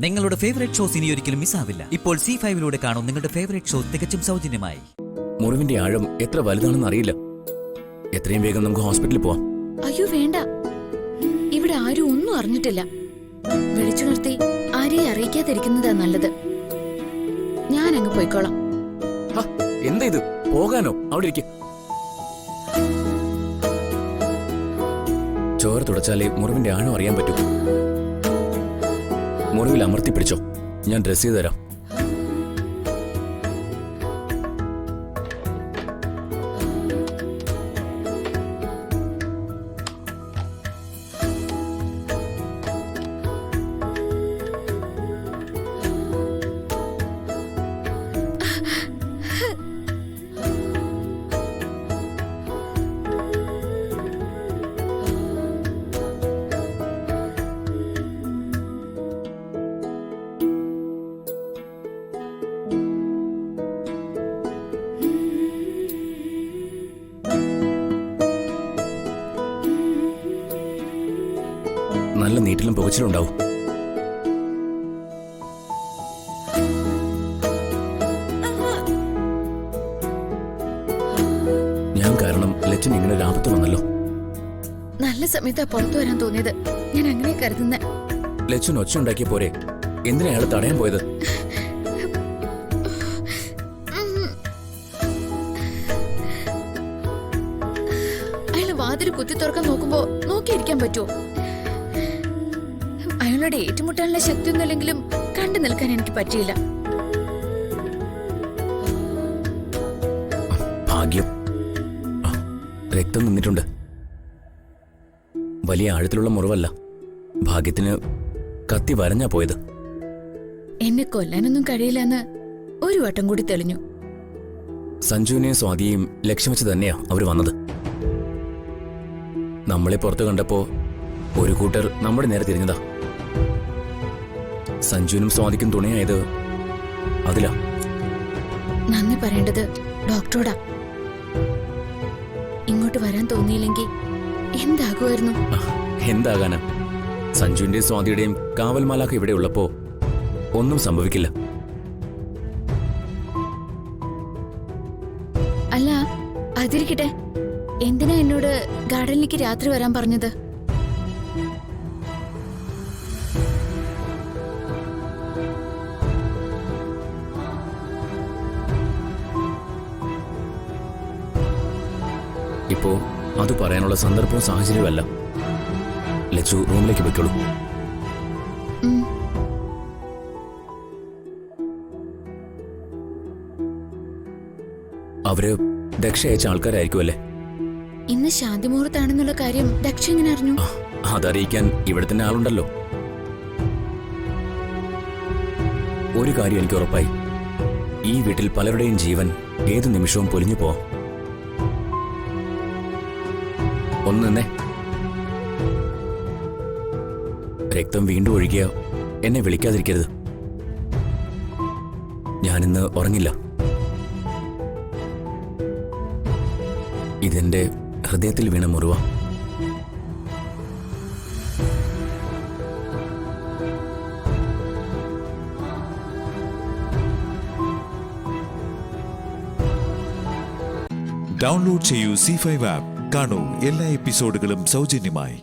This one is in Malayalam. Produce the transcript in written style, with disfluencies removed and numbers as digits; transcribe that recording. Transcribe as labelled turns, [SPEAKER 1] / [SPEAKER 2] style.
[SPEAKER 1] നിങ്ങളുടെ ഫേവറേറ്റ് ഷോസ് ഇനി ഒരിക്കലും മിസ്സാവില്ല. ഇപ്പോൾ C5 കാണും നിങ്ങളുടെ ഫേവറേറ്റ് ഷോ തികച്ചും സൗജന്യമായി.
[SPEAKER 2] മുറിവിന്റെ ആഴം എത്ര വലുതാണെന്ന് അറിയില്ല. എത്രയും വേഗം നമുക്ക് ഹോസ്പിറ്റലിൽ പോവാം.
[SPEAKER 3] അയ്യോ വേണ്ട, ഇവിടെ ആരും ഒന്നും അറിഞ്ഞിട്ടില്ല. വിളിച്ചുണർത്തി ആരെയും അറിയിക്കാതിരിക്കുന്നതാ നല്ലത്. ഞാൻ അങ്ങ് പോയിക്കോളാം.
[SPEAKER 2] എന്താ ഇത്? പോകാനോ? അവിടെ ഇരിക്കും. ചോര തുടച്ചാലേ മുറിവിന്റെ ആഴം അറിയാൻ പറ്റൂ. മുറിവിൽ അമർത്തി പിടിച്ചോ, ഞാൻ ഡ്രസ് ചെയ്ത് തരാം. നല്ല നീറ്റിലും പുകച്ചിലുണ്ടാവും. ഞാൻ കാരണം ലച്ചൻ ഇങ്ങനെ ഒരു ആപത്ത് വന്നല്ലോ.
[SPEAKER 3] നല്ല സമയത്താ പുറത്തു വരാൻ തോന്നിയത്. ഞാൻ അങ്ങനെ കരുതുന്ന.
[SPEAKER 2] ലച്ചൻ ഒച്ച ഉണ്ടാക്കിയ പോരെ, എന്തിനാ അയാൾ തടയാൻ പോയത്?
[SPEAKER 3] അയാൾ വാതിൽ കുത്തി തുറക്കാൻ നോക്കുമ്പോ നോക്കിയിരിക്കാൻ പറ്റുമോ? അയാളുടെ ഏറ്റുമുട്ടാനുള്ള ശക്തിയൊന്നുമില്ലെങ്കിലും കണ്ടു നിൽക്കാൻ എനിക്ക് പറ്റിയില്ല.
[SPEAKER 2] ഭാഗ്യം, രക്തം നിന്നിട്ടുണ്ട്. വലിയ ആഴത്തിലുള്ള മുറിവല്ല. ഭാഗ്യത്തിന് കത്തി വരഞ്ഞാ പോയത്.
[SPEAKER 3] എന്നെ കൊല്ലാനൊന്നും കഴിയില്ലെന്ന് ഒരു വട്ടം കൂടി തെളിഞ്ഞു.
[SPEAKER 2] സഞ്ജുവിനെയും സ്വാതിയെയും ലക്ഷ്യം വെച്ച് തന്നെയാ അവര് വന്നത്. നമ്മളെ പുറത്തു കണ്ടപ്പോ ഒരു കൂട്ടർ നമ്മുടെ നേരെ തിരിഞ്ഞതാ. സഞ്ജുവിനും സ്വാതിക്കും തുണയായത് അതിലാ.
[SPEAKER 3] നന്ദി പറയേണ്ടത് ഡോക്ടറോടാ. ഇങ്ങോട്ട് വരാൻ തോന്നിയില്ലെങ്കിൽ എന്താകുമായിരുന്നു?
[SPEAKER 2] എന്താകാനാ? സഞ്ജുവിന്റെയും സ്വാതിയുടെയും കാവൽമാലാഖ ഇവിടെ ഉള്ളപ്പോ ഒന്നും സംഭവിക്കില്ല.
[SPEAKER 3] അല്ല, അതിരിക്കട്ടെ, എന്തിനാ എന്നോട് ഗാർഡനിലേക്ക് രാത്രി വരാൻ പറഞ്ഞത്?
[SPEAKER 2] ഇപ്പോ അത് പറയാനുള്ള സന്ദർഭവും സാഹചര്യമല്ല. ലച്ചു റൂമിലേക്ക് വെക്കുള്ളൂ. അവര് ദക്ഷ അയച്ച ആൾക്കാരായിരിക്കുമല്ലേ?
[SPEAKER 3] ഇന്ന് ശാന്തിമുഹൂർത്താണെന്നുള്ള കാര്യം ദക്ഷ എങ്ങനെ അറിഞ്ഞു?
[SPEAKER 2] അതറിയിക്കാൻ ഇവിടെ തന്നെ ആളുണ്ടല്ലോ. ഒരു കാര്യം എനിക്ക് ഉറപ്പായി, ഈ വീട്ടിൽ പലരുടെയും ജീവൻ ഏതു നിമിഷവും പൊലിഞ്ഞു പോവാം. ഒന്ന് നിന്നേ. രക്തം വീണ്ടും ഒഴുകിയ എന്നെ വിളിക്കാതിരിക്കരുത്. ഞാനിന്ന് ഉറങ്ങില്ല. ഇതെന്റെ ഹൃദയത്തിൽ വീണ മുറിവ.
[SPEAKER 4] ഡൗൺലോഡ് ചെയ്യൂ C5 ആപ്പ്. കാണൂ എല്ലാ എപ്പിസോഡുകളും സൗജന്യമായി.